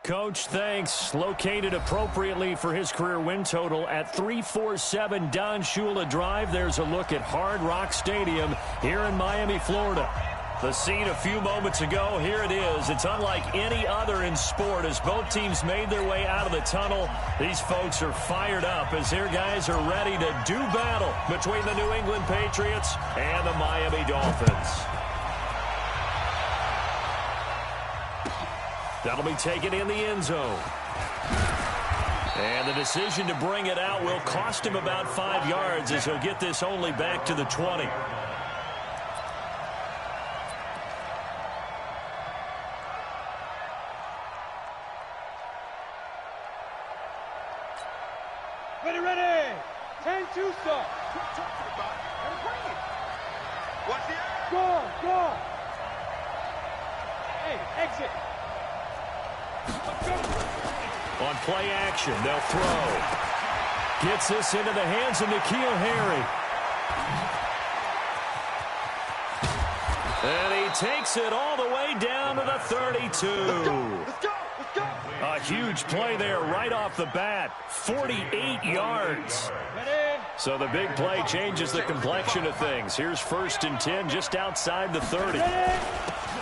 Coach, thanks. Located appropriately for his career win total at 347 Don Shula Drive. There's a look at Hard Rock Stadium here in Miami, Florida. The scene a few moments ago, here it is. It's unlike any other in sport as both teams made their way out of the tunnel. These folks are fired up as their guys are ready to do battle between the New England Patriots and the Miami Dolphins. That'll be taken in the end zone. And the decision to bring it out will cost him about 5 yards as he'll get this only back to the 20. Ready. 10-2 start. What's the Go. Hey, exit. On play action, they'll throw. Gets this into the hands of N'Keal Harry. And he takes it all the way down to the 32. Let's go. A huge play there right off the bat. 48 yards. So the big play changes the complexion of things. Here's 1st and 10 just outside the 30.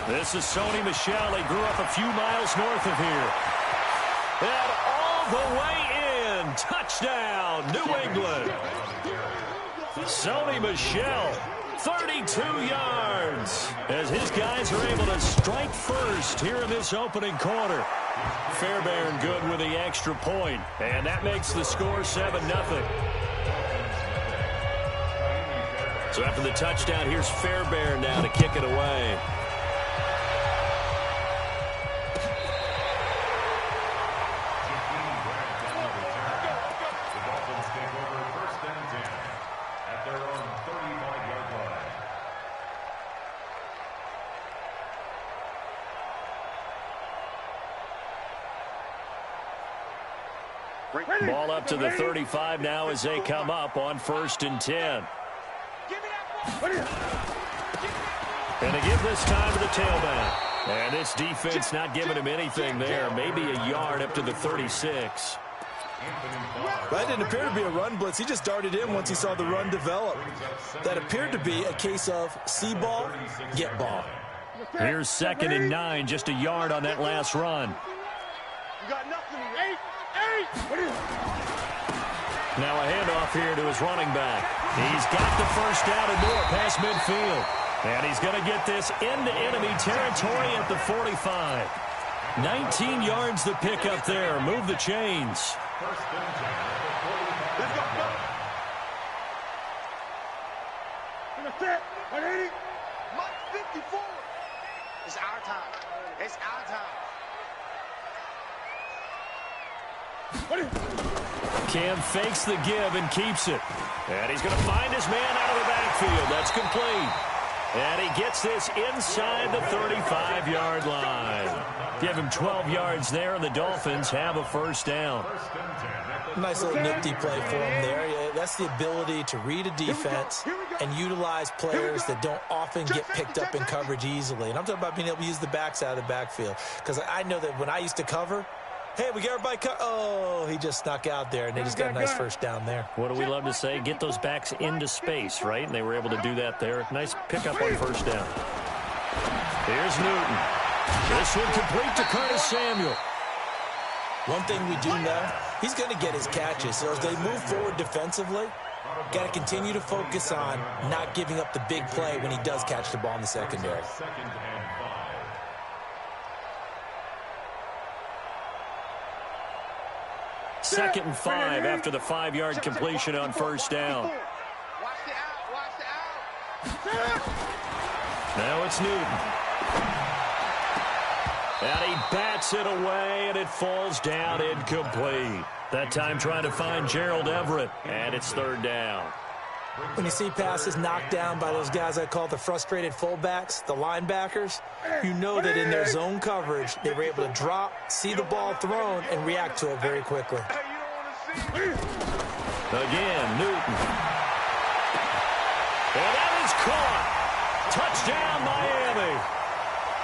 This is Sony Michel. He grew up a few miles north of here. And all the way in. Touchdown, New England. Sony Michel, 32 yards. As his guys are able to strike first here in this opening quarter. Fairbairn good with the extra point. And that makes the score 7-0. So after the touchdown, here's Fairbairn now to kick it away. Ball up to the 35 now as they come up on 1st and 10. And they give this time to the tailback. And this defense not giving him anything there. Maybe a yard up to the 36. That didn't appear to be a run blitz. He just darted in once he saw the run develop. That appeared to be a case of see ball, get ball. Here's 2nd and 9, just a yard on that last run. You got nothing. 8. Now a handoff here to his running back. He's got the first down and more past midfield. And he's going to get this into enemy territory at the 45. 19 yards the pick up there. Move the chains. Let's go. Mark 54. It's our time. Cam fakes the give and keeps it. And he's going to find his man out of the backfield. That's complete. And he gets this inside the 35-yard line. Give him 12 yards there, and the Dolphins have a first down. Nice little nifty play for him there. Yeah, that's the ability to read a defense and utilize players that don't often get picked up in coverage easily. And I'm talking about being able to use the backs out of the backfield. Because I know that when I used to cover, hey, we got everybody oh, he just snuck out there, and they just got a nice first down there. What do we love to say? Get those backs into space, right? And they were able to do that there. Nice pickup on first down. Here's Newton. This one complete to Curtis Samuel. One thing we do know, he's going to get his catches. So as they move forward defensively, got to continue to focus on not giving up the big play when he does catch the ball in the secondary. Second and 5 after the 5-yard completion on first down. Watch the out. Now it's Newton. And he bats it away, and it falls down incomplete. That time trying to find Gerald Everett, and it's 3rd down. When you see passes knocked down by those guys I call the frustrated fullbacks, the linebackers, you know that in their zone coverage, they were able to drop, see the ball thrown, and react to it very quickly. Again, Newton. And that is caught. Touchdown, Miami.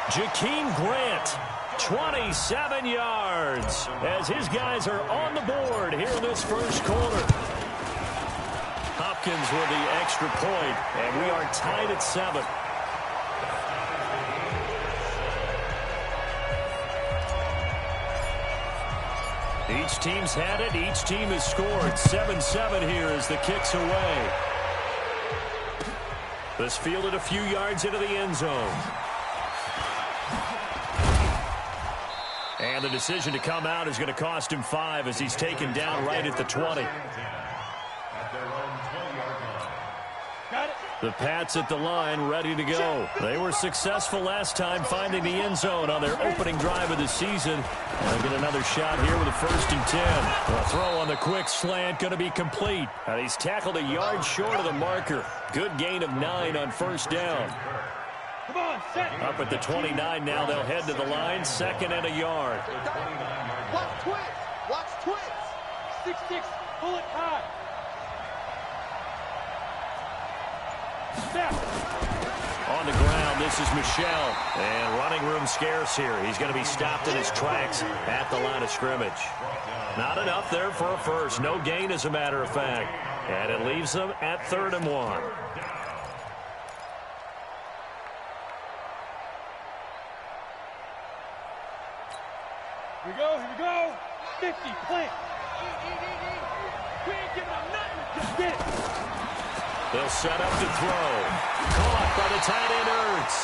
Jakeem Grant 27 yards as his guys are on the board here in this first quarter. Hopkins with the extra point, and we are tied at 7. Each team's had it. Each team has scored. 7-7 here as the kick's away. This fielded a few yards into the end zone. And the decision to come out is going to cost him 5 as he's taken down right at the 20. The Pats at the line, ready to go. They were successful last time finding the end zone on their opening drive of the season. They'll get another shot here with a 1st and 10. The throw on the quick slant going to be complete. And he's tackled a yard short of the marker. Good gain of 9 on 1st down. Come on, set. Up at the 29 now. They'll head to the line. 2nd and a yard. Watch twins. Watch twins. 6-6. Pull it high. Step. On the ground, this is Michel. And running room scarce here. He's going to be stopped in his tracks at the line of scrimmage. Not enough there for a first. No gain, as a matter of fact. And it leaves them at 3rd and 1. Here we go. 50, plant. We ain't giving up nothing. Just get it. They'll set up to throw. Caught by the tight end, Ertz.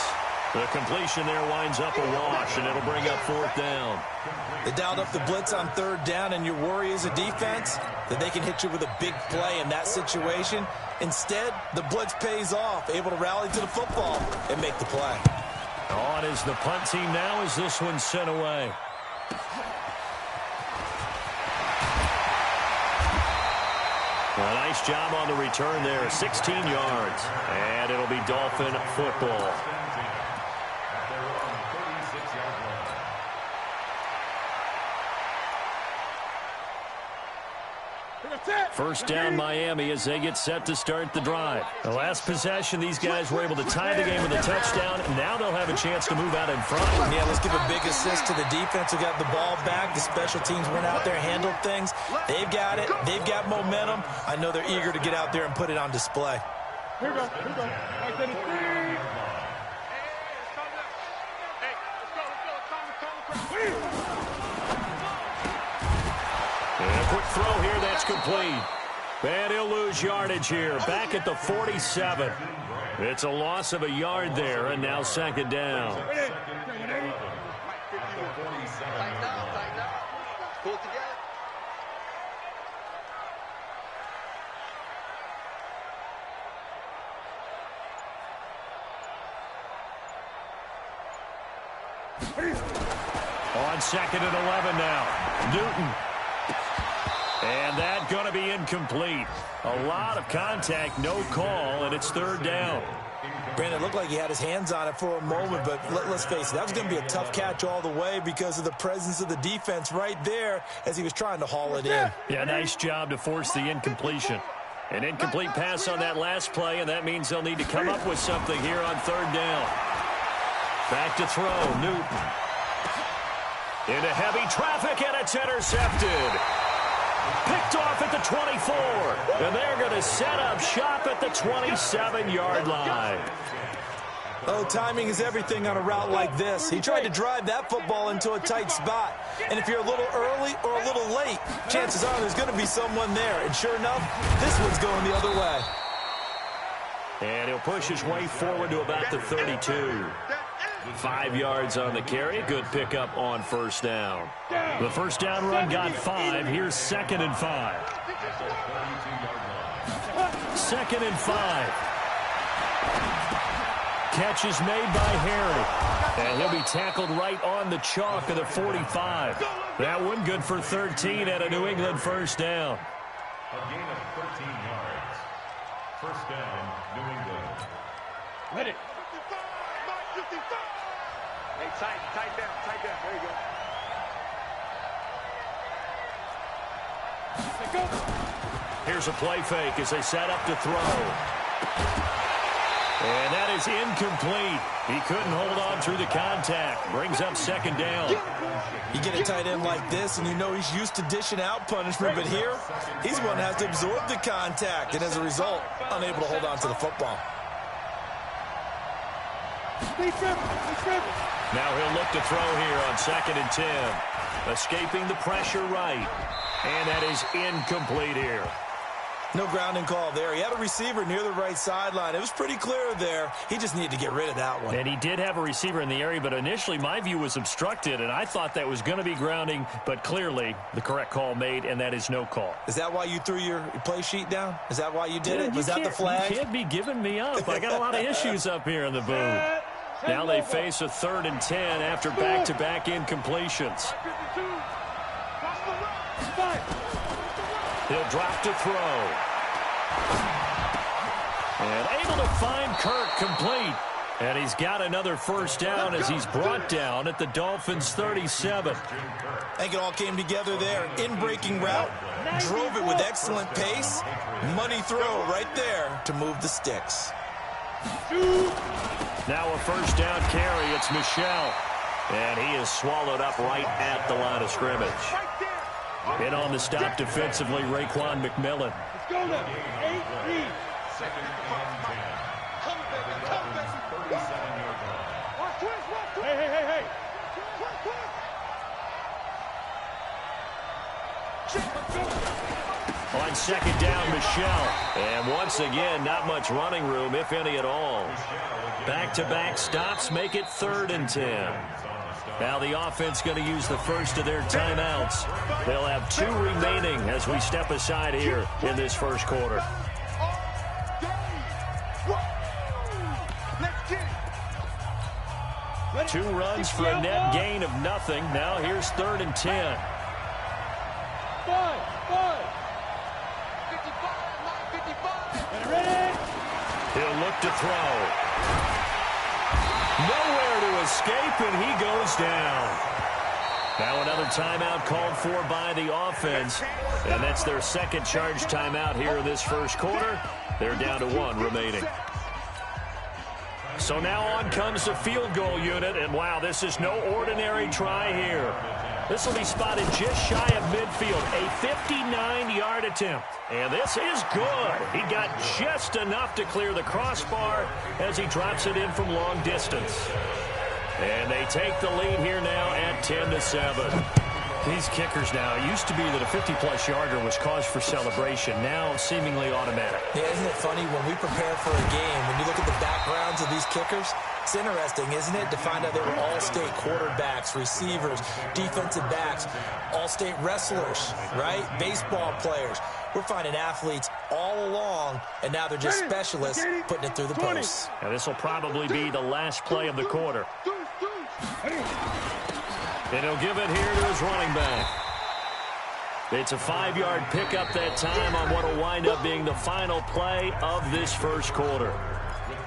The completion there winds up a wash, and it'll bring up 4th down. They dialed up the blitz on 3rd down, and your worry as a defense that they can hit you with a big play in that situation. Instead, the blitz pays off, able to rally to the football and make the play. On is the punt team now as this one's sent away. A nice job on the return there, 16 yards. And it'll be Dolphin football. First down Miami as they get set to start the drive. The last possession, these guys were able to tie the game with a touchdown, and now they'll have a chance to move out in front. Yeah, let's give a big assist to the defense who got the ball back. The special teams went out there, handled things. They've got it. They've got momentum. I know they're eager to get out there and put it on display. Here we go. And a quick throw here, that's complete. And he'll lose yardage here, back at the 47. It's a loss of a yard there, and now 2nd down. Tighten up. Pull it together. On 2nd and 11 now. Newton. And that going to be incomplete. A lot of contact, no call, and it's 3rd down. Brandon, it looked like he had his hands on it for a moment, but let's face it, that was going to be a tough catch all the way because of the presence of the defense right there as he was trying to haul it in. Yeah, nice job to force the incompletion. An incomplete pass on that last play, and that means they'll need to come up with something here on 3rd down. Back to throw, Newton. Into heavy traffic, and it's intercepted. Picked off at the 24, and they're going to set up shop at the 27-yard line. Oh, timing is everything on a route like this. He tried to drive that football into a tight spot. And if you're a little early or a little late, chances are there's going to be someone there. And sure enough, this one's going the other way. And he'll push his way forward to about the 32. 5 yards on the carry. Good pickup on 1st down. The 1st down run got 5. Here's 2nd and 5. 2nd and 5. Catch is made by Harry. And he'll be tackled right on the chalk of the 45. That one good for 13 at a New England 1st down. A gain of 13 yards. 1st down, New England. Ready. Hey, tighten down. There you go. Here's a play fake as they set up to throw. And that is incomplete. He couldn't hold on through the contact. Brings up second down. You get a tight end like this, and you know he's used to dishing out punishment, but here, he's the one that has to absorb the contact, and as a result, unable to hold on to the football. Now he'll look to throw here on 2nd and 10. Escaping the pressure right. And that is incomplete here. No grounding call there. He had a receiver near the right sideline. It was pretty clear there. He just needed to get rid of that one. And he did have a receiver in the area, but initially my view was obstructed, and I thought that was going to be grounding, but clearly the correct call made, and that is no call. Is that why you threw your play sheet down? Is that why you did it? Was that the flag? You can't be giving me up. I got a lot of issues up here in the booth. Now they face a 3rd and 10 after back-to-back incompletions. He'll drop to throw. And able to find Kirk complete. And he's got another first down as he's brought down at the Dolphins' 37. I think it all came together there. In-breaking route, drove it with excellent pace. Money throw right there to move the sticks. Now a first down carry. It's Michel. And he is swallowed up right at the line of scrimmage. In on the stop defensively, Raekwon McMillan. Let's go now. 8-3. Hey. On 2nd down, Michel. And once again, not much running room, if any at all. Back-to-back stops make it 3rd and 10. Now the offense going to use the first of their timeouts. They'll have 2 remaining as we step aside here in this first quarter. Two runs for a net gain of nothing. Now here's 3rd and 10. 5. Ready? He'll look to throw. Nowhere to escape, and he goes down. Now another timeout called for by the offense, and that's their second charge timeout here in this first quarter. They're down to 1 remaining. So now on comes the field goal unit, and wow, this is no ordinary try here. This will be spotted just shy of midfield, a 59-yard attempt. And this is good. He got just enough to clear the crossbar as he drops it in from long distance. And they take the lead here now at 10-7. These kickers now, it used to be that a 50-plus yarder was cause for celebration. Now seemingly automatic. Yeah, isn't it funny when we prepare for a game, when you look at the backgrounds of these kickers, it's interesting, isn't it, to find out they were all-state quarterbacks, receivers, defensive backs, all-state wrestlers, right? Baseball players. We're finding athletes all along, and now they're just specialists putting it through the posts. Now this will probably be the last play of the quarter. And he'll give it here to his running back. It's a 5-yard pickup that time on what will wind up being the final play of this first quarter.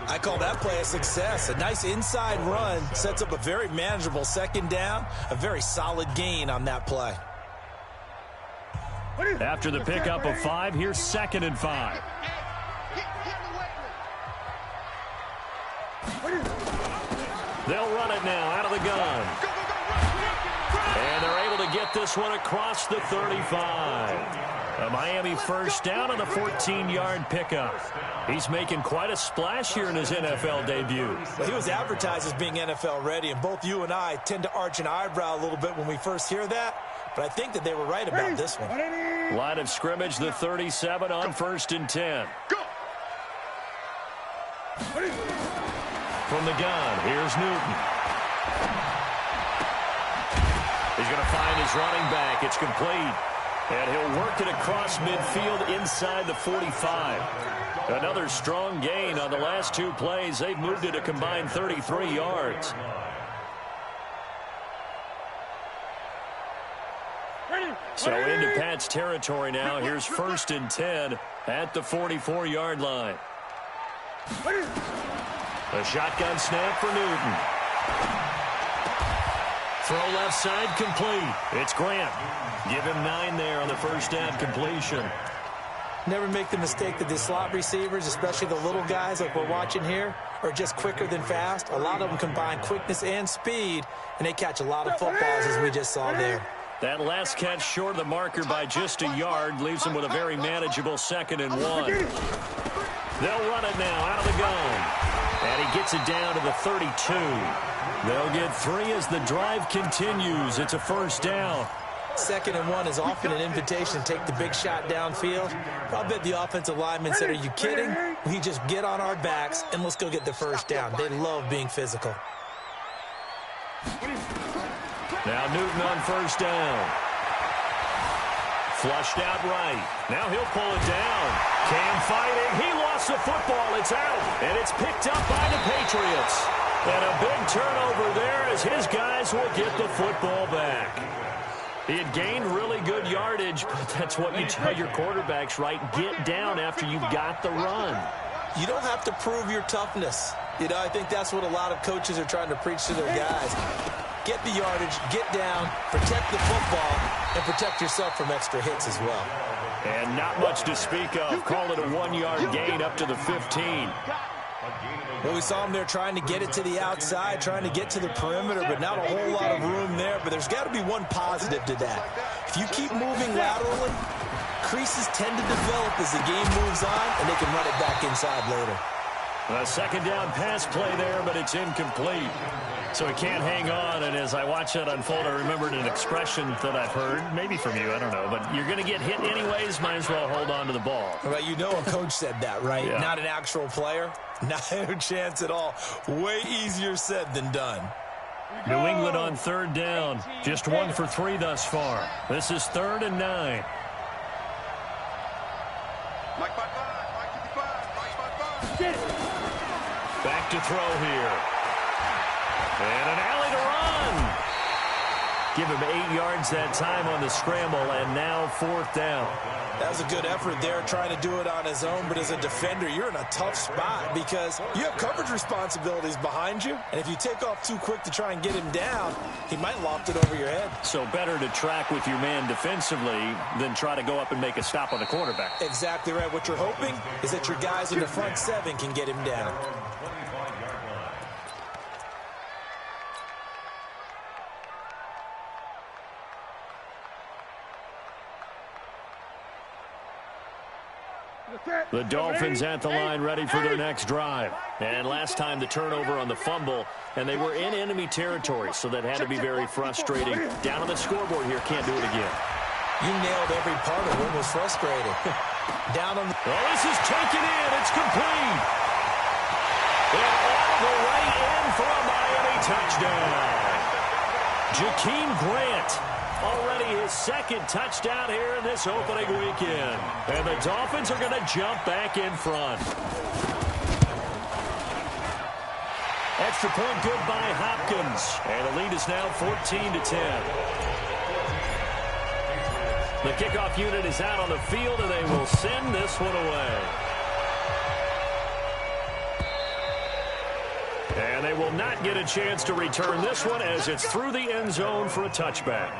I call that play a success. A nice inside run sets up a very manageable 2nd down, a very solid gain on that play. After the pickup of 5, here's 2nd and 5. They'll run it now out of the gun. And they're able to get this one across the 35. A Miami first down on the 14-yard pickup. He's making quite a splash here in his NFL debut. Well, he was advertised as being NFL ready, and both you and I tend to arch an eyebrow a little bit when we first hear that. But I think that they were right about this one. Line of scrimmage, the 37 on 1st and 10. From the gun, here's Newton. He's going to find his running back. It's complete. And he'll work it across midfield inside the 45. Another strong gain on the last 2 plays. They've moved it a combined 33 yards. So into Pat's territory now. Here's 1st and 10 at the 44-yard line. A shotgun snap for Newton. Throw left side complete. It's Grant. Give him 9 there on the first down completion. Never make the mistake that the slot receivers, especially the little guys like we're watching here, are just quicker than fast. A lot of them combine quickness and speed, and they catch a lot of footballs, as we just saw there. That last catch short of the marker by just a yard leaves them with a very manageable 2nd and 1. They'll run it now out of the gun. And he gets it down to the 32. They'll get 3 as the drive continues. It's a first down. 2nd and 1 is often an invitation to take the big shot downfield. I bet the offensive lineman said, are you kidding? We just get on our backs and let's go get the first down. They love being physical. Now Newton on first down. Flushed out right. Now he'll pull it down. Cam fighting. He lost the football. It's out. And it's picked up by the Patriots. And a big turnover there as his guys will get the football back. He had gained really good yardage, but that's what you tell your quarterbacks, right? Get down after you've got the run. You don't have to prove your toughness. You know, I think that's what a lot of coaches are trying to preach to their guys. Get the yardage, get down, protect the football, and protect yourself from extra hits as well. And not much to speak of. Call it a 1-yard gain up to the 15. Well, we saw him there trying to get it to the outside, trying to get to the perimeter, but not a whole lot of room there. But there's got to be one positive to that. If you keep moving laterally, creases tend to develop as the game moves on, and they can run it back inside later. A 2nd down pass play there, but it's incomplete. So he can't hang on, and as I watch that unfold, I remembered an expression that I've heard, maybe from you, I don't know, but you're going to get hit anyways, might as well hold on to the ball. Well, you know a coach said that, right? Yeah. Not an actual player. Not a chance at all. Way easier said than done. New England on 3rd down. Just 1 for 3 thus far. This is 3rd and 9. Back to throw here. And an alley to run. Give him 8 yards that time on the scramble, and now 4th down. That was a good effort there, trying to do it on his own. But as a defender, you're in a tough spot because you have coverage responsibilities behind you. And if you take off too quick to try and get him down, he might loft it over your head. So better to track with your man defensively than try to go up and make a stop on the quarterback. Exactly right. What you're hoping is that your guys in the front 7 can get him down. The Dolphins at the line ready for their next drive. And last time the turnover on the fumble, and they were in enemy territory, so that had to be very frustrating. Down on the scoreboard here, can't do it again. You nailed every part of what was frustrating. Down on the... Oh, this is taken in. It's complete. And all the way in for a Miami touchdown. Jakeem Grant. Already his 2nd touchdown here in this opening weekend. And the Dolphins are going to jump back in front. Extra point good by Hopkins. And the lead is now 14-10. The kickoff unit is out on the field, and they will send this one away. And they will not get a chance to return this one as it's through the end zone for a touchback.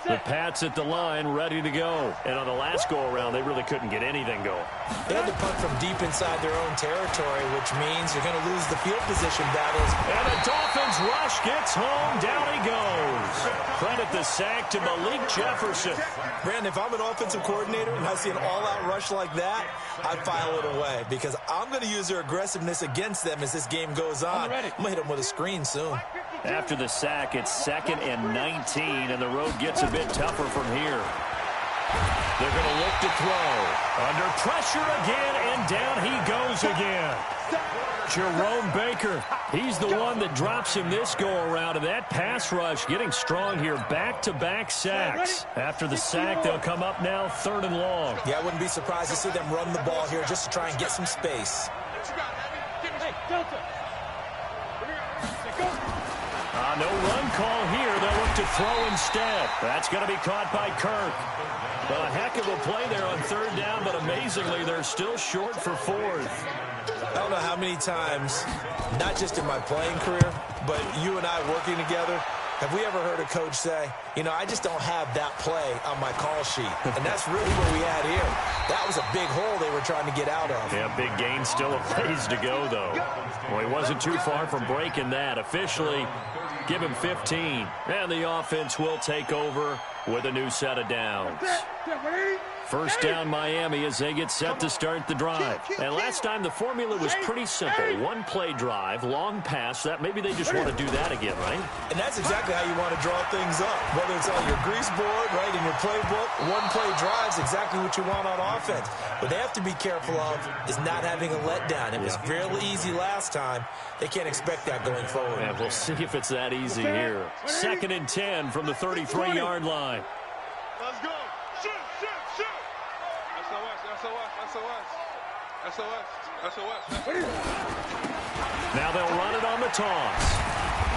The Pats at the line, ready to go. And on the last go-around, they really couldn't get anything going. They had to punt from deep inside their own territory, which means you're going to lose the field position battles. And the Dolphins rush gets home. Down he goes. Credit the sack to Malik Jefferson. Brandon, if I'm an offensive coordinator and I see an all-out rush like that, I file it away because I'm going to use their aggressiveness against them as this game goes on. I'm going to hit them with a screen soon. After the sack, it's 2nd and 19, and the road gets a bit tougher from here. They're going to look to throw. Under pressure again, and down he goes again. Jerome Baker, he's the one that drops him this go-around, and that pass rush getting strong here. Back-to-back sacks. After the sack, they'll come up now 3rd and long. Yeah, I wouldn't be surprised to see them run the ball here just to try and get some space. Hey, Delta. No run call here. They'll look to throw instead. That's going to be caught by Kirk. A heck of a play there on 3rd down, but amazingly, they're still short for 4th. I don't know how many times, not just in my playing career, but you and I working together, Have we ever heard a coach say, you know, I just don't have that play on my call sheet? And that's really what we had here. That was a big hole they were trying to get out of. Yeah, big gain, still a ways to go, though. Well, he wasn't too far from breaking that. Officially, give him 15. And the offense will take over with a new set of downs. First down Miami as they get set to start the drive. And last time the formula was pretty simple. One play drive, long pass. That maybe they just want to do that again, right? And that's exactly how you want to draw things up. Whether it's on your grease board, right, in your playbook, one play drive is exactly what you want on offense. What they have to be careful of is not having a letdown. It was fairly easy last time. They can't expect that going forward. Yeah, we'll see if it's that easy here. 2nd and 10 from the 33-yard line. Let's go. Shoot, shoot, shoot. SOS. Now they'll run it on the toss.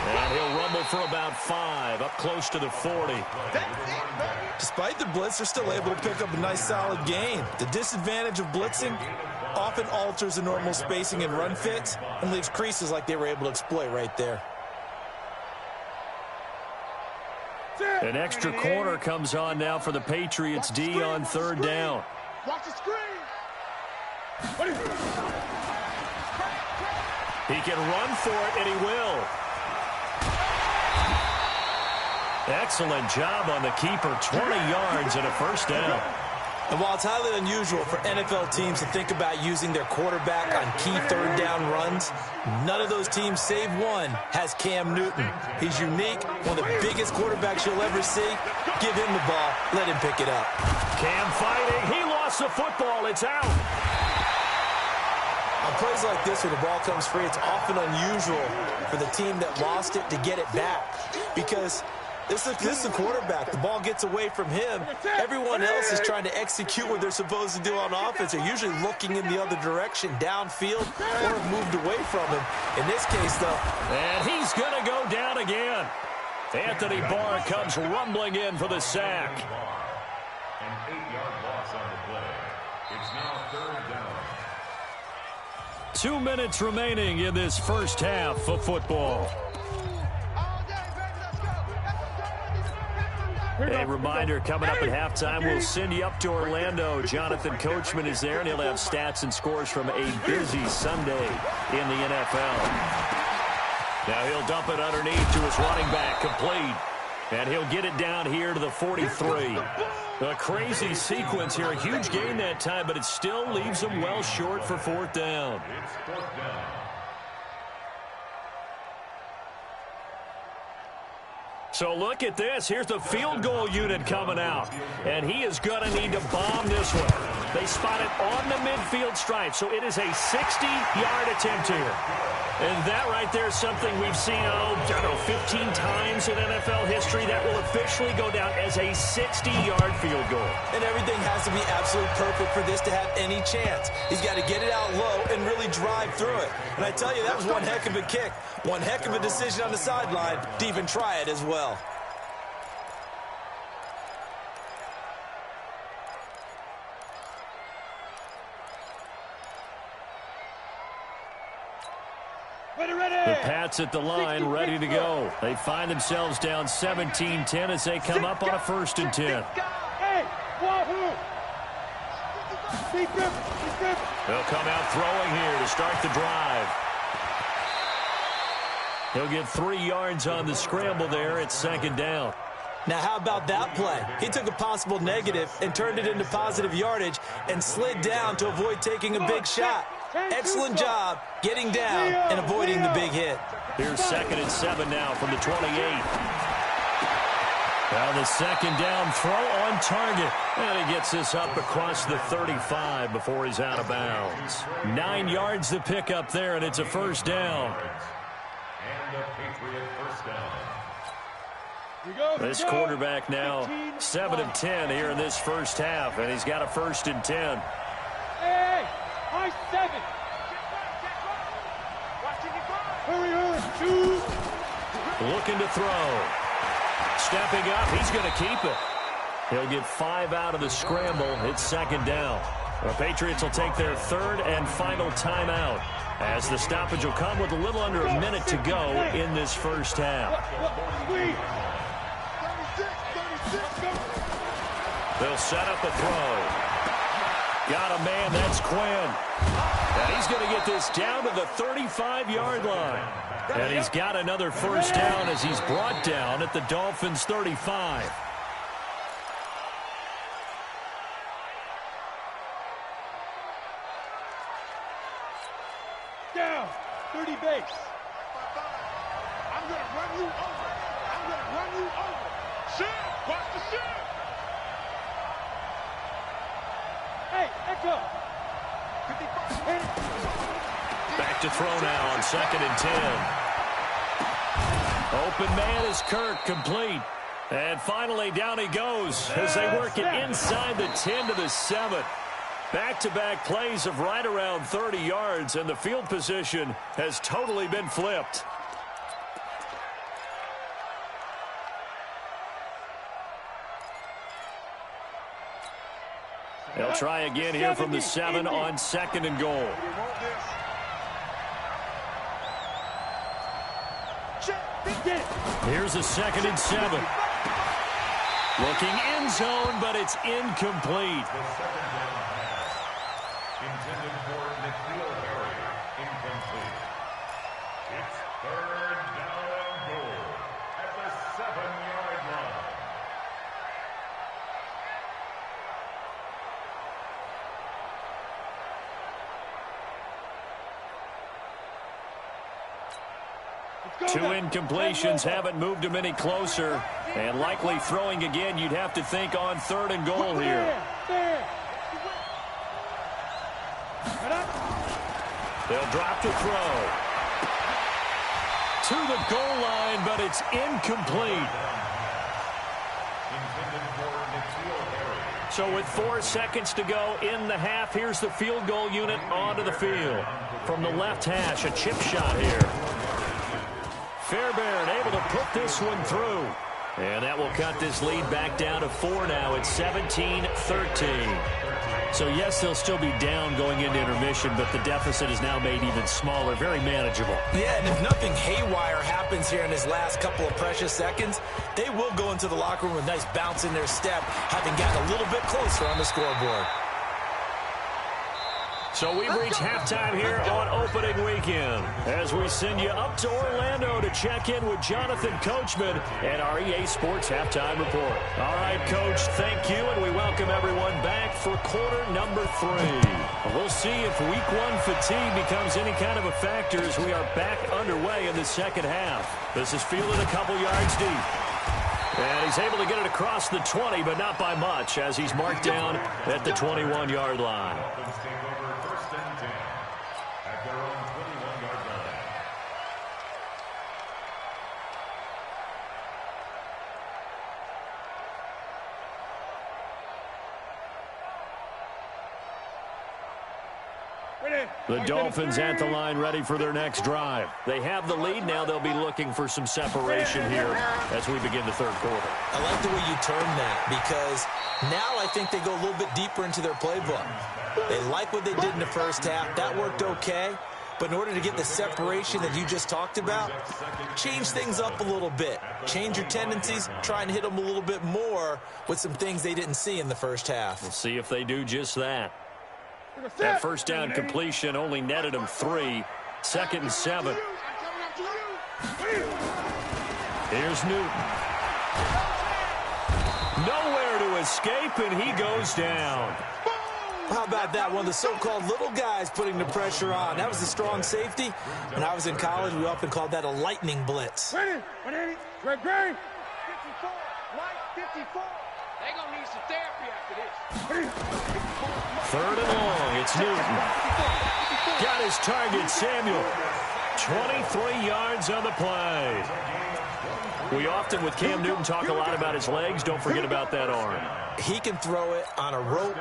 And he'll rumble for about 5, up close to the 40. Despite the blitz, they're still able to pick up a nice solid gain. The disadvantage of blitzing often alters the normal spacing and run fits and leaves creases like they were able to exploit right there. An extra corner comes on now for the Patriots D on 3rd down. Watch the screen. He can run for it, and he will. Excellent job on the keeper. 20 yards and a first down. And while it's highly unusual for NFL teams to think about using their quarterback on key 3rd down runs, none of those teams, save one, has Cam Newton. He's unique, one of the biggest quarterbacks you'll ever see. Give him the ball. Let him pick it up. Cam fighting. He lost the football. It's out. On plays like this, when the ball comes free, it's often unusual for the team that lost it to get it back. Because this is the quarterback. The ball gets away from him. Everyone else is trying to execute what they're supposed to do on offense. They're usually looking in the other direction, downfield, or have moved away from him. In this case, though. And he's going to go down again. Anthony Barr comes rumbling in for the sack. An 8-yard loss on the play. It's now 3rd down. 2 minutes remaining in this first half of football. A reminder, coming up at halftime, we'll send you up to Orlando. Jonathan Coachman is there, and he'll have stats and scores from a busy Sunday in the NFL. Now he'll dump it underneath to his running back, complete. And he'll get it down here to the 43. A crazy sequence here. A huge gain that time, but it still leaves him well short for 4th down. It's 4th down. So look at this. Here's the field goal unit coming out. And he is going to need to bomb this one. They spot it on the midfield stripe. So it is a 60-yard attempt here. And that right there is something we've seen, 15 times in NFL history. That will officially go down as a 60-yard field goal. And everything has to be absolutely perfect for this to have any chance. He's got to get it out low and really drive through it. And I tell you, that was one heck of a kick. One heck of a decision on the sideline to even try it as well. The Pats at the line, ready to go. They find themselves down 17-10 as they come up on a 1st and 10. They'll come out throwing here to start the drive. He'll get 3 yards on the scramble there. It's 2nd down. Now, how about that play? He took a possible negative and turned it into positive yardage and slid down to avoid taking a big shot. Excellent job getting down and avoiding the big hit. Here's 2nd and 7 now from the 28. Now the 2nd down throw on target. And he gets this up across the 35 before he's out of bounds. 9 yards to pick up there, and it's a 1st down. And a Patriot 1st down. This quarterback now 7 of 10 here in this first half, and he's got a 1st and 10. Hey, high 7. Hurry, shoot. Looking to throw. Stepping up, he's going to keep it. He'll get 5 out of the scramble. It's 2nd down. The Patriots will take their 3rd and final timeout. as the stoppage will come with a little under a minute to go in this first half. They'll set up a throw. Got a man, that's Quinn. And he's going to get this down to the 35-yard line. And he's got another first down as he's brought down at the Dolphins' 35. Down, 30 base. I'm going to run you over. I'm going to run you over. Shoot, watch the shoot. Hey, echo. Back to throw now on 2nd and 10. Open man is Kirk, complete. And finally down he goes as they work it inside the 10 to the 7. Back-to-back plays of right around 30 yards, and the field position has totally been flipped. They'll try again here from the 7 on 2nd and goal. Here's a 2nd and 7. Looking end zone, but it's incomplete. Intended for midfield area, incomplete. It's 3rd down and goal at the 7-yard line. Two incompletions haven't moved him any closer, and likely throwing again, you'd have to think on 3rd and goal here. They'll drop to throw. To the goal line, but it's incomplete. So with 4 seconds to go in the half, here's the field goal unit onto the field. From the left hash, a chip shot here. Fairbairn able to put this one through. And that will cut this lead back down to 4 now. It's 17-13. So, yes, they'll still be down going into intermission, but the deficit is now made even smaller, very manageable. Yeah, and if nothing haywire happens here in his last couple of precious seconds, they will go into the locker room with a nice bounce in their step, having gotten a little bit closer on the scoreboard. So we've reached halftime here on opening weekend as we send you up to Orlando to check in with Jonathan Coachman and our EA Sports Halftime Report. All right, Coach, thank you, and we welcome everyone back for quarter number 3. We'll see if week 1 fatigue becomes any kind of a factor as we are back underway in the second half. This is fielded a couple yards deep. And he's able to get it across the 20, but not by much as he's marked down at the 21-yard line. The Dolphins at the line ready for their next drive. They have the lead. Now they'll be looking for some separation here as we begin the third quarter. I like the way you term that because now I think they go a little bit deeper into their playbook. They like what they did in the first half. That worked okay. But in order to get the separation that you just talked about, change things up a little bit. Change your tendencies. Try and hit them a little bit more with some things they didn't see in the first half. We'll see if they do just that. That first down completion only netted him 3. 2nd and 7. Here's Newton. Nowhere to escape, and he goes down. How about that? One of the so-called little guys putting the pressure on. That was a strong safety. When I was in college, we often called that a lightning blitz. 180, Greg, 54, right, 54. They're going to need some therapy after this. 3rd and long, it's Newton. Got his target, Samuel. 23 yards on the play. We often, with Cam Newton, talk a lot about his legs. Don't forget about that arm. He can throw it on a rope.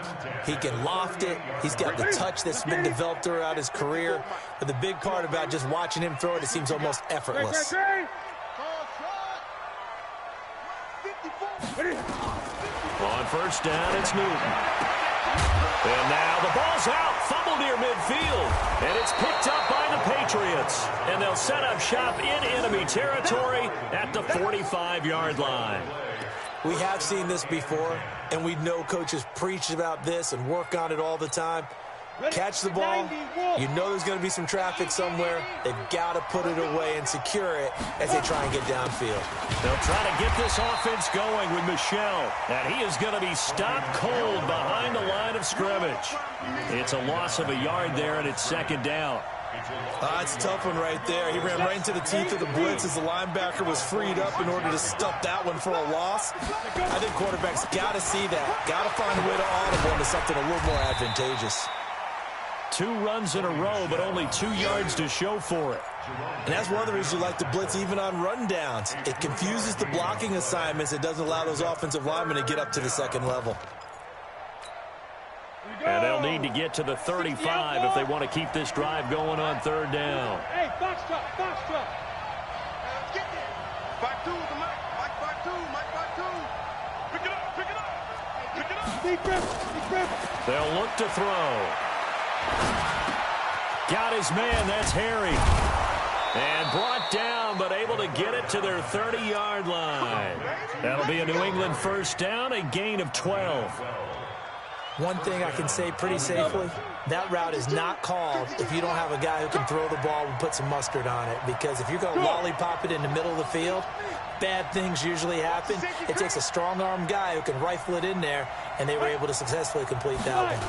He can loft it. He's got the touch that's been developed throughout his career. But the big part about just watching him throw it, it seems almost effortless. On first down, it's Newton. And now the ball's out, fumbled near midfield, and it's picked up by Patriots, and they'll set up shop in enemy territory at the 45-yard line. We have seen this before, and we know coaches preach about this and work on it all the time. Catch the ball. You know there's going to be some traffic somewhere. They've got to put it away and secure it as they try and get downfield. They'll try to get this offense going with Michel, and he is going to be stopped cold behind the line of scrimmage. It's a loss of a yard there, and it's second down. It's a tough one right there. He ran right into the teeth of the blitz as the linebacker was freed up in order to stuff that one for a loss. I think quarterbacks got to see that. Got to find a way to audible into something a little more advantageous. 2 runs in a row, but only 2 yards to show for it. And that's one of the reasons you like to blitz even on rundowns. It confuses the blocking assignments. It doesn't allow those offensive linemen to get up to the second level. And they'll need to get to the 35 if they want to keep this drive going on third down. Hey, box drop, box drop. Let's get there. Back 2, the Mike back 2, Mike back 2. Pick it up, pick it up, pick it up. Deep grip. They'll look to throw. Got his man, that's Harry. And brought down, but able to get it to their 30-yard line. That'll be a New England first down, a gain of 12. One thing I can say pretty safely, that route is not called if you don't have a guy who can throw the ball and put some mustard on it. Because if you're going to lollipop it in the middle of the field, bad things usually happen. It takes a strong-arm guy who can rifle it in there, and they were able to successfully complete that one.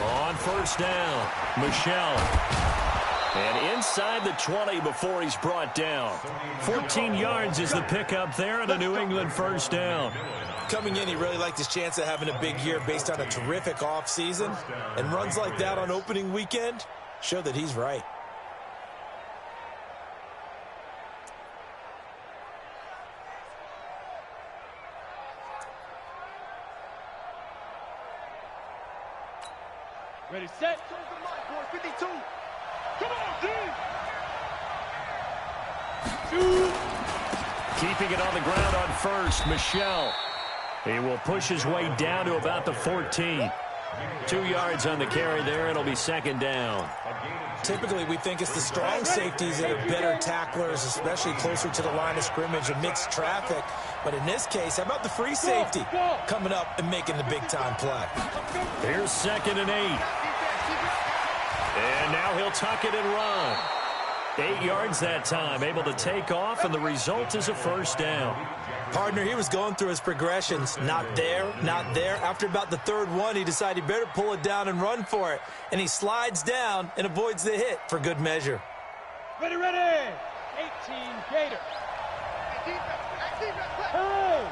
On first down, Michel. And inside the 20 before he's brought down. 14 yards is the pickup there, and a New England first down. Coming in, he really liked his chance of having a big year based on a terrific offseason. And runs like that on opening weekend show that he's right. Ready, set. 52. Come on, Shoot. Keeping it on the ground on first, Michel. He will push his way down to about the 14. 2 yards on the carry there. It'll be second down. Typically, we think it's the strong safeties that are better tacklers, especially closer to the line of scrimmage amidst traffic. But in this case, how about the free safety coming up and making the big-time play? Here's 2nd and 8. And now he'll tuck it and run. 8 yards that time, able to take off, and the result is a first down. Partner, he was going through his progressions. Not there, not there. After about the 3rd one, he decided he better pull it down and run for it. And he slides down and avoids the hit for good measure. Ready, ready. 18 Gator. Hurry.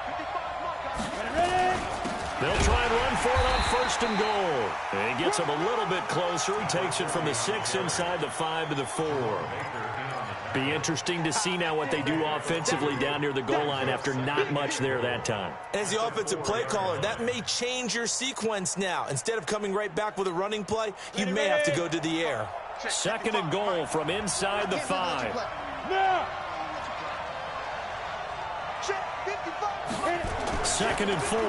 55 Ready, ready. They'll try and run for it on 1st and goal. And he gets him a little bit closer. He takes it from the 6 inside the 5 to the 4. Be interesting to see now what they do offensively down near the goal line after not much there that time. As the offensive play caller, that may change your sequence now. Instead of coming right back with a running play, you may have to go to the air. 2nd and goal from inside the 5. Now. 2nd and 4.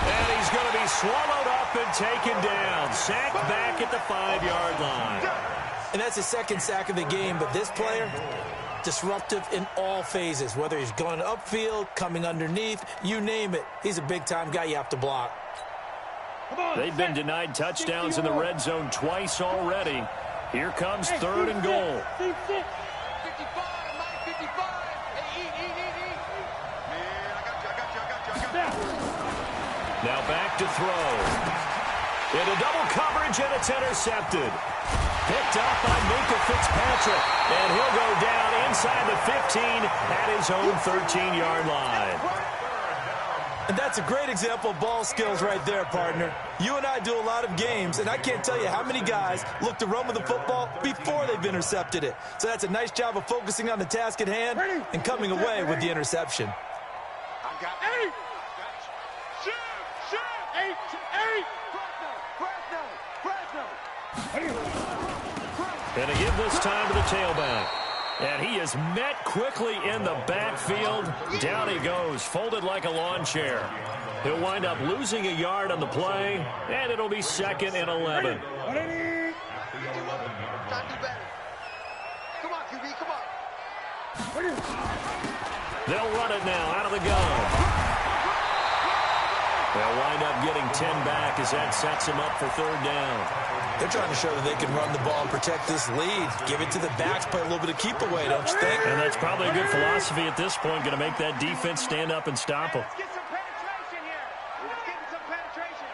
And he's going to be swallowed up and taken down. Sacked back at the 5-yard line. And that's the 2nd sack of the game, but this player, disruptive in all phases, whether he's going upfield, coming underneath, you name it. He's a big-time guy you have to block. They've been denied touchdowns in the red zone twice already. Here comes 3rd and goal. 55, Mike, 55. Hey, eat. Man, I got you. Now back to throw. Into double coverage, and it's intercepted. Picked up by Minka Fitzpatrick, and he'll go down inside the 15 at his own 13-yard line. And that's a great example of ball skills right there, partner. You and I do a lot of games, and I can't tell you how many guys look to run with the football before they've intercepted it. So that's a nice job of focusing on the task at hand and coming away with the interception. I got 8. Shoot. 8 to 8. Fresno. And to give this time to the tailback. And he is met quickly in the backfield. Down he goes, folded like a lawn chair. He'll wind up losing a yard on the play, and it'll be 2nd and 11. Try to do better. Come on, QB, come on. They'll run it now out of the gun. They'll wind up getting 10 back as that sets him up for 3rd down. They're trying to show that they can run the ball and protect this lead. Give it to the backs, play a little bit of keep away, don't you think? And that's probably a good philosophy at this point, going to make that defense stand up and stop them. Let's get some penetration here. Let's get some penetration.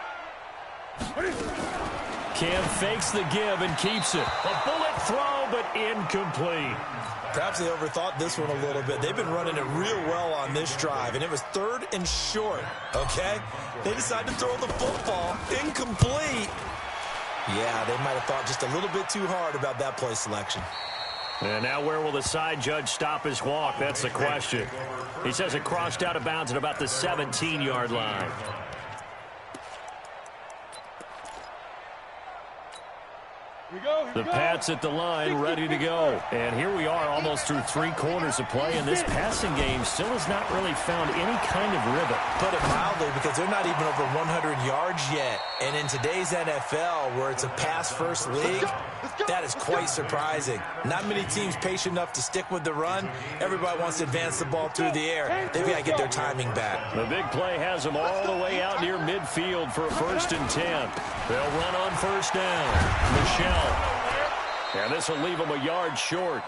Cam fakes the give and keeps it. A bullet throw, but incomplete. Perhaps they overthought this one a little bit. They've been running it real well on this drive, and it was 3rd and short, okay? They decided to throw the football. Incomplete. Yeah, they might have thought just a little bit too hard about that play selection. And now where will the side judge stop his walk? That's the question. He says it crossed out of bounds at about the 17-yard line. The Pats at the line, ready to go. And here we are almost through 3 quarters of play, and this passing game still has not really found any kind of rhythm. Put it mildly, because they're not even over 100 yards yet. And in today's NFL, where it's a pass-first league, that is quite surprising. Not many teams patient enough to stick with the run. Everybody wants to advance the ball through the air. They've got to get their timing back. The big play has them all the way out near midfield for a 1st and 10. They'll run on 1st down. Michelle. And this will leave them a yard short.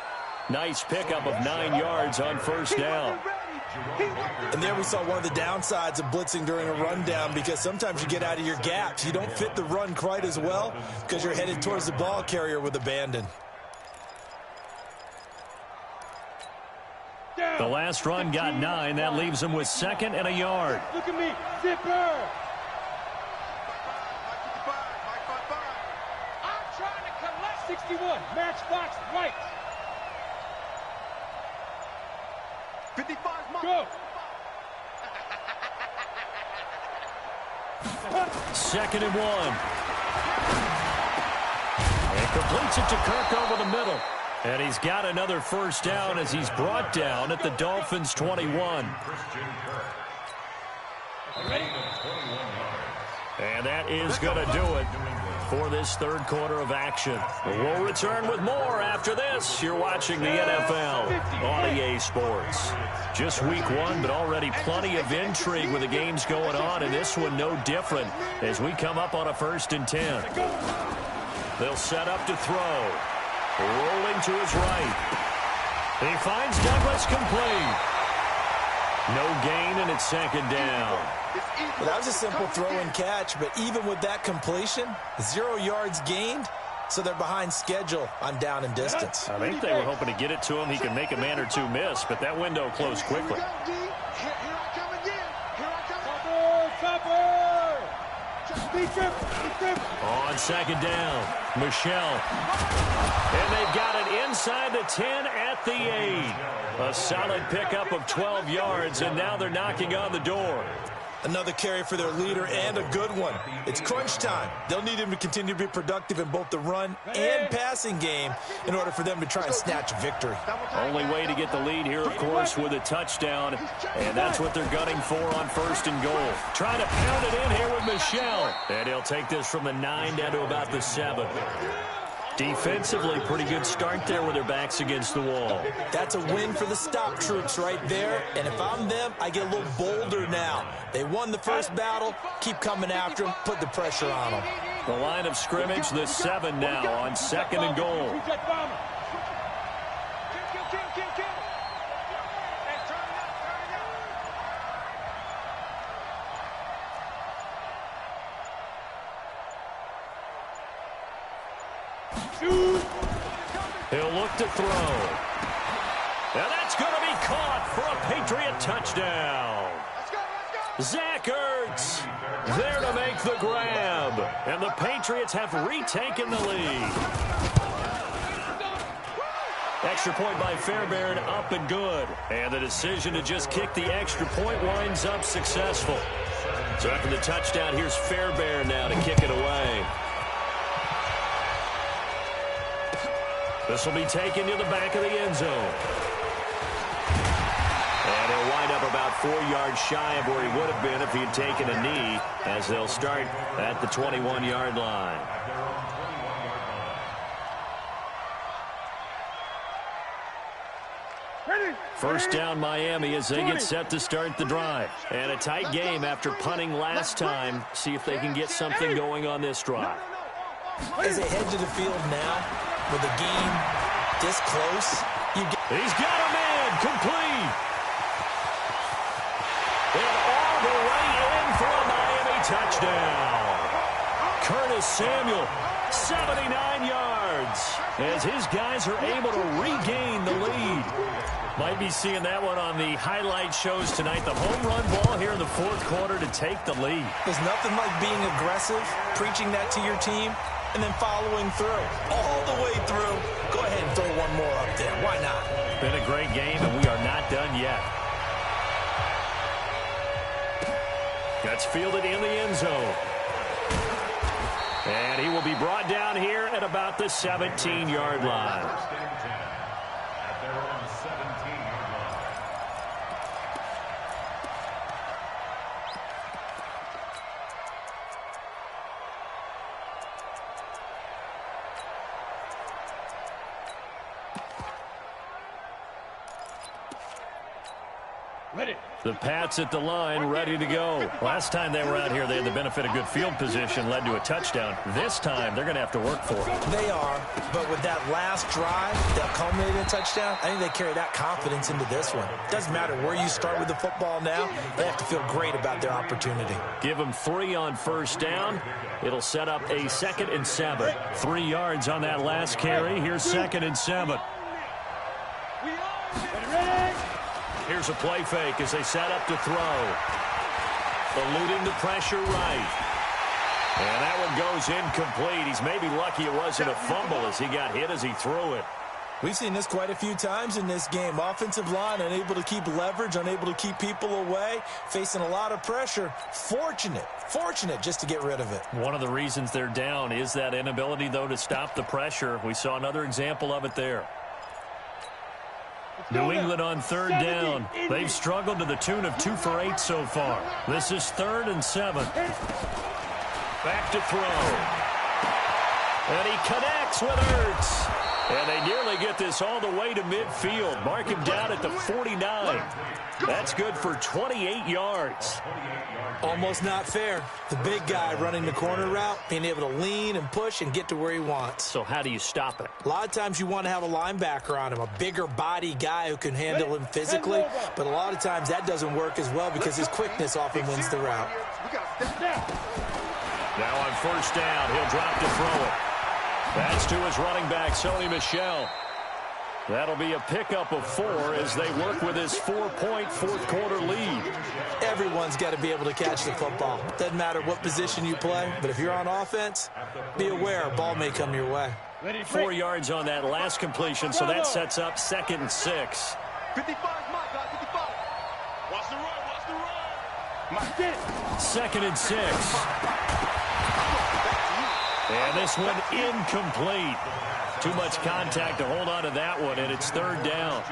Nice pickup of 9 yards on 1st down. And there we saw one of the downsides of blitzing during a rundown, because sometimes you get out of your gaps. You don't fit the run quite as well because you're headed towards the ball carrier with abandon. The last run got 9. That leaves them with 2nd and a yard. Look at me, zipper. I'm trying to collect 61. Matchbox right. 55 mark. Go. 2nd and 1. And completes it to Kirk over the middle. And he's got another 1st down as he's brought down at the Dolphins' 21. And that is going to do it for this 3rd quarter of action. We'll return with more after this. You're watching the NFL on EA Sports. Just week 1, but already plenty of intrigue with the games going on, and this one no different as we come up on a 1st and 10. They'll set up to throw. Rolling to his right. He finds Douglas complete. No gain, and it's 2nd down. Well, that was a simple throw and catch, but even with that completion, 0 yards gained, so they're behind schedule on down and distance. I think they were hoping to get it to him. He can make a man or 2 miss, but that window closed quickly. On 2nd down, Michelle. And they've got it inside the 10 at the 8. A solid pickup of 12 yards, and now they're knocking on the door. Another carry for their leader, and a good one. It's crunch time. They'll need him to continue to be productive in both the run and passing game in order for them to try and snatch a victory. Only way to get the lead here, of course, with a touchdown, and that's what they're gunning for on 1st and goal. Trying to pound it in here with Michelle, and he'll take this from the 9 down to about the 7. Defensively, pretty good start there with their backs against the wall. That's a win for the stop troops right there, and if I'm them, I get a little bolder now. They won the first battle, keep coming after them, put the pressure on them. The line of scrimmage, the 7 now on 2nd and goal. He'll look to throw. And that's going to be caught for a Patriot touchdown. Zach Ertz there to make the grab. And the Patriots have retaken the lead. Extra point by Fairbairn, up and good. And the decision to just kick the extra point winds up successful. So after the touchdown, here's Fairbairn now to kick it away. This will be taken to the back of the end zone. And he'll wind up about 4 yards shy of where he would have been if he had taken a knee, as they'll start at the 21-yard line. First down Miami as they get set to start the drive. And a tight game after punting last time. See if they can get something going on this drive. As they head to the field now, with the game this close, he's got a man complete. And all the way in for a Miami touchdown. Curtis Samuel, 79 yards, as his guys are able to regain the lead. Might be seeing that one on the highlight shows tonight. The home run ball here in the fourth quarter to take the lead. There's nothing like being aggressive, preaching that to your team, and then following through. All the way through. Go ahead and throw one more up there. Why not? Been a great game, and we are not done yet. That's fielded in the end zone. And he will be brought down here at about the 17-yard line. The Pats at the line, ready to go. Last time they were out here, they had the benefit of good field position, led to a touchdown. This time, they're going to have to work for it. They are, but with that last drive that culminated in a touchdown, I think they carry that confidence into this one. Doesn't matter where you start with the football now, they have to feel great about their opportunity. Give them 3 on first down. It'll set up a 2nd and 7. 3 yards on that last carry. Here's 2nd and 7. Here's a play fake as they set up to throw. Eluding the pressure right. And that one goes incomplete. He's maybe lucky it wasn't a fumble as he got hit as he threw it. We've seen this quite a few times in this game. Offensive line unable to keep leverage, unable to keep people away, facing a lot of pressure. Fortunate just to get rid of it. One of the reasons they're down is that inability, though, to stop the pressure. We saw another example of it there. New England on 3rd down. They've struggled to the tune of 2 for 8 so far. This is 3rd and 7. Back to throw. And he connects with Ertz. And they nearly get this all the way to midfield. Mark him down at the 49. That's good for 28 yards. Almost not fair. The big guy running the corner route, being able to lean and push and get to where he wants. So how do you stop it? A lot of times you want to have a linebacker on him, a bigger body guy who can handle him physically, but a lot of times that doesn't work as well because his quickness often wins the route. Now on first down, he'll drop to throw it. That's to his running back, Sony Michel. That'll be a pickup of 4 as they work with his 4-point fourth-quarter lead. Everyone's got to be able to catch the football. Doesn't matter what position you play, but if you're on offense, be aware a ball may come your way. 4 yards on that last completion, so that sets up 2nd and 6. 55, my God, 55. Watch the run, 2nd and 6. And this one incomplete. Too much contact to hold on to that one, and it's 3rd down.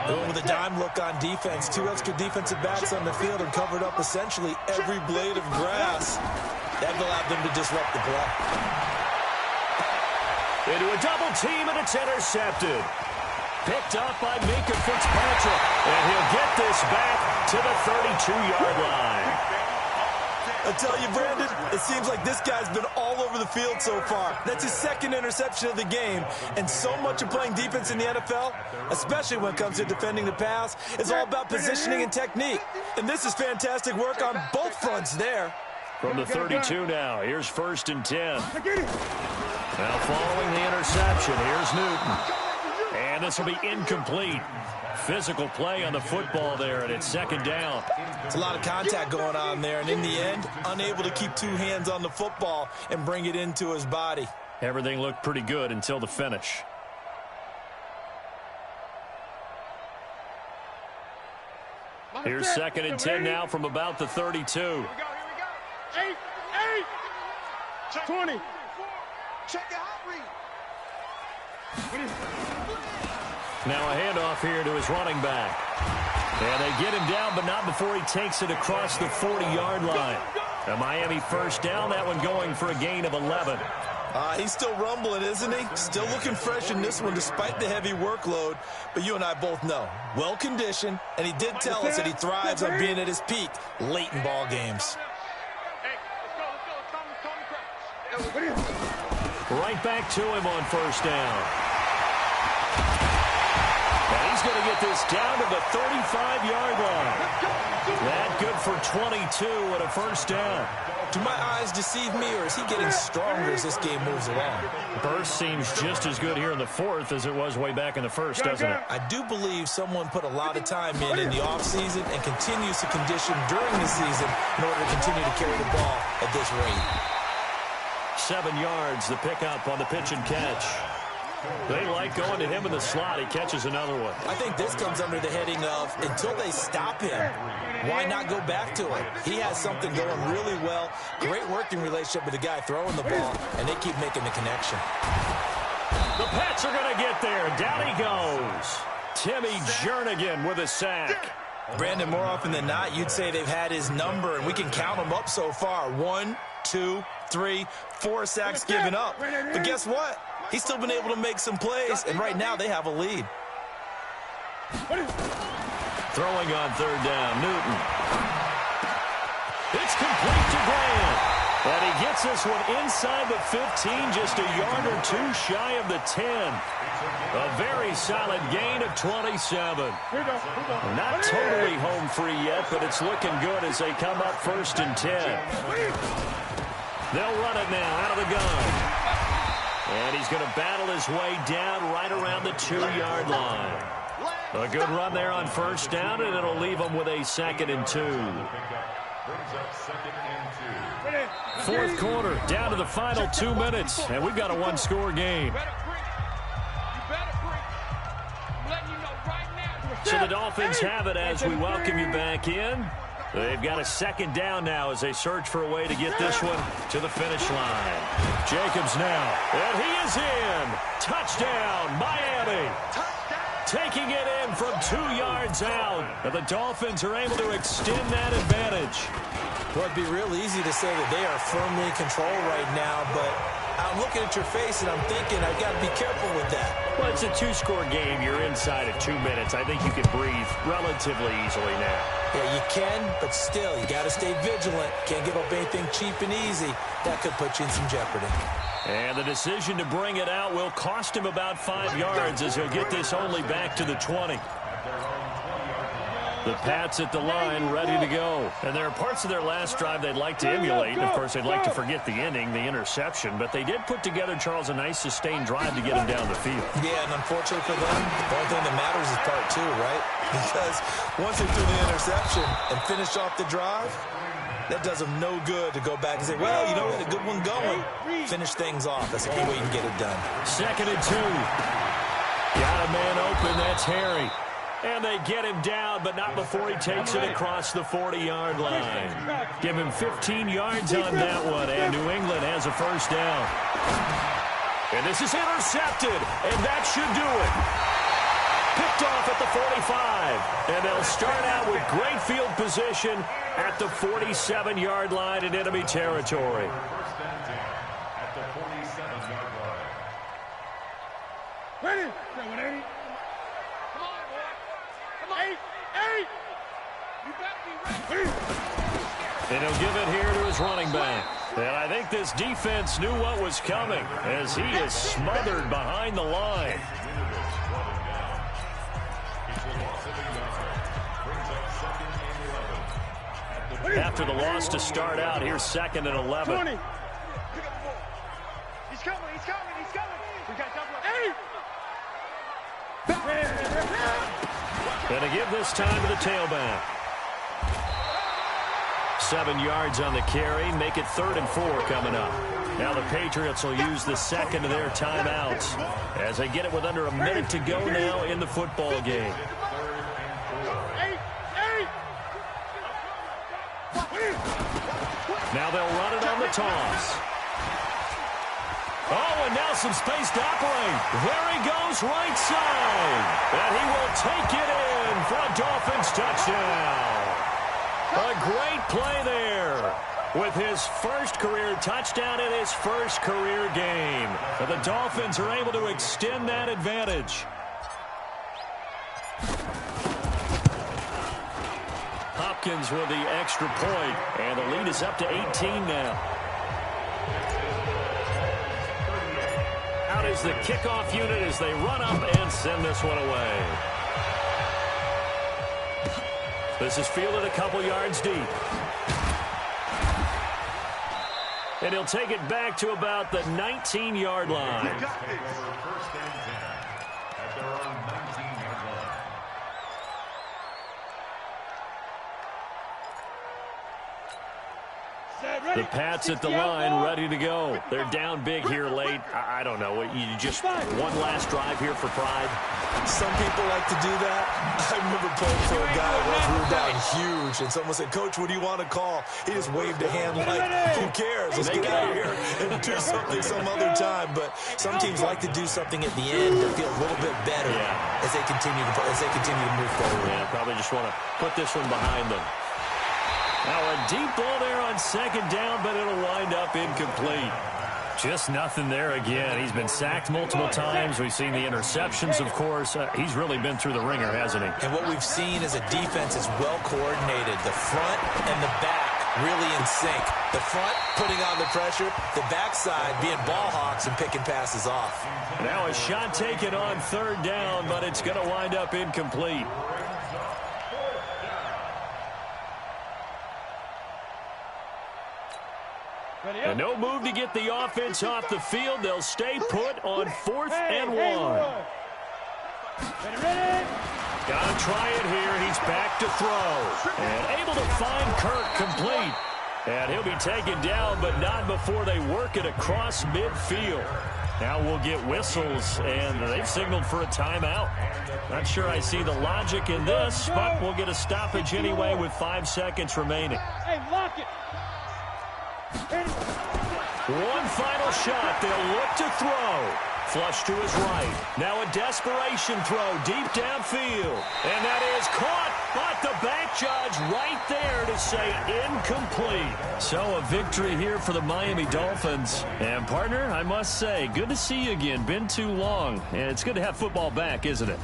Going with a dime look on defense. 2 extra defensive backs on the field and covered up essentially every blade of grass. That allowed them to disrupt the play. Into a double team, and it's intercepted. Picked up by Minka Fitzpatrick, and he'll get this back to the 32-yard line. I tell you, Brandon, it seems like this guy's been all over the field so far. That's his 2nd interception of the game. And so much of playing defense in the NFL, especially when it comes to defending the pass, is all about positioning and technique. And this is fantastic work on both fronts there. From the 32 now, here's 1st and 10. Now following the interception, here's Newton. And this will be incomplete. Physical play on the football there, and it's 2nd down. It's a lot of contact going on there, and in the end, unable to keep 2 hands on the football and bring it into his body. Everything looked pretty good until the finish. Here's 2nd and 10 now from about the 32. Here we go. 8, 20. Check it out, read. Now a handoff here to his running back. And they get him down, but not before he takes it across the 40-yard line. A Miami first down, that one going for a gain of 11. He's still rumbling, isn't he? Still looking fresh in this one despite the heavy workload. But you and I both know, well-conditioned, and he did tell us that he thrives on being at his peak late in ball games. Right back to him on first down. And he's going to get this down to the 35-yard line. That good for 22 and a first down. Do my eyes deceive me, or is he getting stronger as this game moves along? Burst seems just as good here in the fourth as it was way back in the first, doesn't it? I do believe someone put a lot of time in the offseason and continues to condition during the season in order to continue to carry the ball at this rate. 7 yards, the pickup on the pitch and catch. They like going to him in the slot. He catches another one. I think this comes under the heading of, until they stop him, why not go back to him? He has something going really well. Great working relationship with the guy throwing the ball, and they keep making the connection. The Pats are going to get there. Down he goes. Timmy Jernigan with a sack. Brandon, more often than not, you'd say they've had his number, and we can count them up so far. 1, 2, 3, 4 sacks given up. But guess what? He's still been able to make some plays, and right now they have a lead. Throwing on third down, Newton. It's complete to Grant. And he gets this one inside the 15, just a yard or two shy of the 10. A very solid gain of 27. Not totally home free yet, but it's looking good as they come up first and 10. They'll run it now out of the gun. And he's going to battle his way down right around the 2-yard line. A good run there on first down, and it'll leave him with a 2nd and 2. Fourth quarter, down to the final 2 minutes, and we've got a one-score game. So the Dolphins have it as we welcome you back in. They've got a 2nd down now as they search for a way to get this one to the finish line. Jacobs now, and he is in. Touchdown, Miami. Taking it in from 2 yards out. And the Dolphins are able to extend that advantage. Well, it'd be real easy to say that they are firmly in control right now, but I'm looking at your face and I'm thinking I've got to be careful with that. Well, it's a 2-score game. You're inside of 2 minutes. I think you can breathe relatively easily now. Yeah, you can, but still, you got to stay vigilant. Can't give up anything cheap and easy. That could put you in some jeopardy. And the decision to bring it out will cost him about 5 yards as he'll get this only back to the 20. The Pats at the line, ready to go. And there are parts of their last drive they'd like to emulate. Of course, they'd like to forget the ending, the interception. But they did put together, Charles, a nice sustained drive to get him down the field. Yeah, and unfortunately for them, the only thing that matters is part 2, right? Because once they threw the interception and finished off the drive, that does them no good to go back and say, well, you know, we had a good one going. Finish things off. That's the only way you can get it done. 2nd and 2. Got a man open. That's Harry. And they get him down, but not before he takes it across the 40-yard line. Give him 15 yards on that one, and New England has a first down. And this is intercepted, and that should do it. Picked off at the 45, and they'll start out with great field position at the 47-yard line in enemy territory. At the 47-yard line. Ready? And he'll give it here to his running back. And I think this defense knew what was coming as he is smothered behind the line. After the loss to start out, here's 2nd and 11. 20. He's coming. We got And to give this time to the tailback. 7 yards on the carry. Make it 3rd and 4 coming up. Now the Patriots will use the 2nd of their timeouts as they get it with under a minute to go now in the football game. Now they'll run it on the toss. Oh, and now some space to operate. There he goes, right side. And he will take it in for a Dolphins touchdown. A great play there with his first career touchdown in his first career game. And the Dolphins are able to extend that advantage. Hopkins with the extra point, and the lead is up to 18 now. Out is the kickoff unit as they run up and send this one away. This is fielded a couple yards deep. And he'll take it back to about the 19-yard line. First and 10 at their own 19-yard line. The Pats at the line, ready to go. They're down big here late. I don't know. You just one last drive here for pride. Some people like to do that. I remember playing for a guy once we were down huge, and someone said, "Coach, what do you want to call?" He just waved a hand like, "Who cares? Let's get out of here and do something some other time." But some teams like to do something at the end to feel a little bit better as they continue to move forward. Yeah, probably just want to put this one behind them. Now a deep ball there on second down, but it'll wind up incomplete. Just nothing there again. He's been sacked multiple times. We've seen the interceptions, of course. He's really been through the ringer, hasn't he? And what we've seen is a defense is well coordinated. The front and the back really in sync. The front putting on the pressure, the backside being ball hawks and picking passes off. Now a shot taken on third down, but it's going to wind up incomplete. And no move to get the offense off the field. They'll stay put on 4th and 1. Got to try it here. He's back to throw. And able to find Kirk complete. And he'll be taken down, but not before they work it across midfield. Now we'll get whistles, and they've signaled for a timeout. Not sure I see the logic in this, but we'll get a stoppage anyway with 5 seconds remaining. Hey, lock it. One final shot. They'll look to throw. Flush to his right. Now a desperation throw deep downfield. And that is caught. But the bank judge right there to say incomplete. So a victory here for the Miami Dolphins. And partner, I must say, good to see you again. Been too long. And it's good to have football back, isn't it?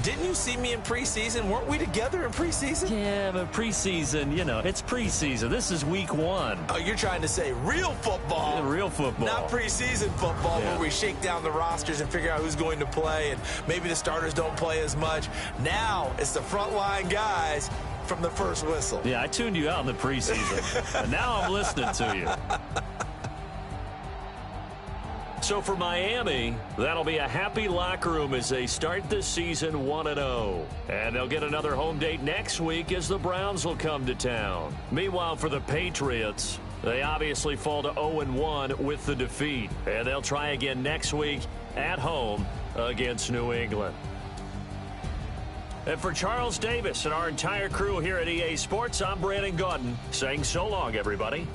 Didn't you see me in preseason? Weren't we together in preseason? Yeah, but preseason, you know, it's preseason. This is week 1. Oh, you're trying to say real football. Yeah, real football. Not preseason football Yeah. where we shake down the rosters and figure out who's going to play, and maybe the starters don't play as much. Now it's the frontline guys from the first whistle. Yeah, I tuned you out in the preseason. And now I'm listening to you. So for Miami, that'll be a happy locker room as they start this season 1-0. And they'll get another home date next week as the Browns will come to town. Meanwhile, for the Patriots, they obviously fall to 0-1 with the defeat. And they'll try again next week at home against New England. And for Charles Davis and our entire crew here at EA Sports, I'm Brandon Gaudin saying so long, everybody.